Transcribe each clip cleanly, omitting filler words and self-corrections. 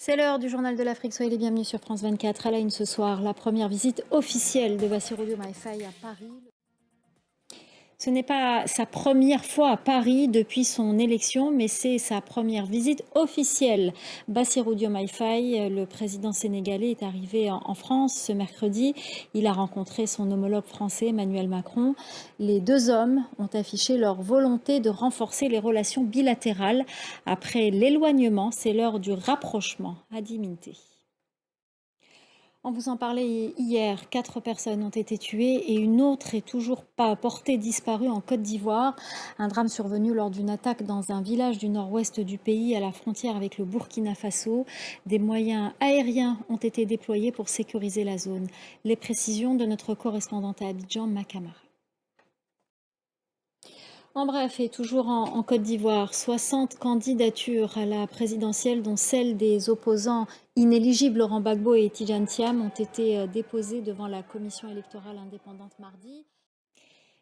C'est l'heure du journal de l'Afrique. Soyez les bienvenus sur France 24. À la une ce soir, la première visite officielle de Bassirou Diomaye Faye à Paris. Ce n'est pas sa première fois à Paris depuis son élection, mais c'est sa première visite officielle. Bassirou Diomaye Faye, le président sénégalais, est arrivé en France ce mercredi. Il a rencontré son homologue français, Emmanuel Macron. Les deux hommes ont affiché leur volonté de renforcer les relations bilatérales. Après l'éloignement, c'est l'heure du rapprochement. Hadi Minté. On vous en parlait hier, 4 personnes ont été tuées et une autre est toujours pas portée disparue en Côte d'Ivoire. Un drame survenu lors d'une attaque dans un village du nord-ouest du pays à la frontière avec le Burkina Faso. Des moyens aériens ont été déployés pour sécuriser la zone. Les précisions de notre correspondante à Abidjan, Makamara. En bref, et toujours en Côte d'Ivoire, 60 candidatures à la présidentielle, dont celle des opposants inéligibles Laurent Gbagbo et Tidjane Thiam, ont été déposées devant la commission électorale indépendante mardi.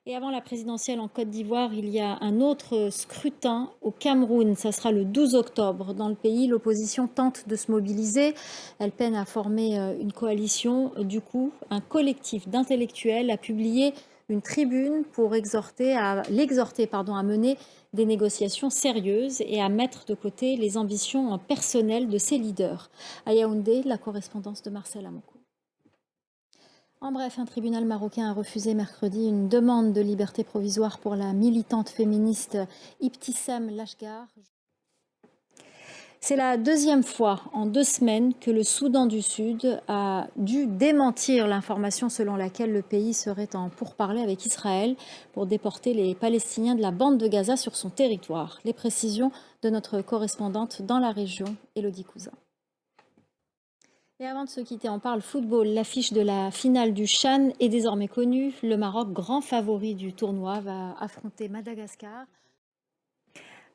Et avant la présidentielle en Côte d'Ivoire, il y a un autre scrutin au Cameroun. Ça sera le 12 octobre. Dans le pays, l'opposition tente de se mobiliser. Elle peine à former une coalition. Du coup, un collectif d'intellectuels a publié une tribune pour l'exhorter à mener des négociations sérieuses et à mettre de côté les ambitions personnelles de ses leaders. À Yaoundé, la correspondance de Marcel Amoko. En bref, un tribunal marocain a refusé mercredi une demande de liberté provisoire pour la militante féministe Ibtissam Lachgar. C'est la deuxième fois en 2 semaines que le Soudan du Sud a dû démentir l'information selon laquelle le pays serait en pourparlers avec Israël pour déporter les Palestiniens de la bande de Gaza sur son territoire. Les précisions de notre correspondante dans la région, Élodie Cousin. Et avant de se quitter, on parle football. L'affiche de la finale du CHAN est désormais connue. Le Maroc, grand favori du tournoi, va affronter Madagascar.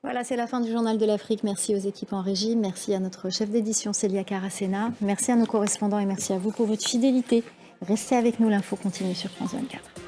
Voilà, c'est la fin du journal de l'Afrique. Merci aux équipes en régie. Merci à notre chef d'édition Célia Caracena. Merci à nos correspondants et merci à vous pour votre fidélité. Restez avec nous, l'info continue sur France 24.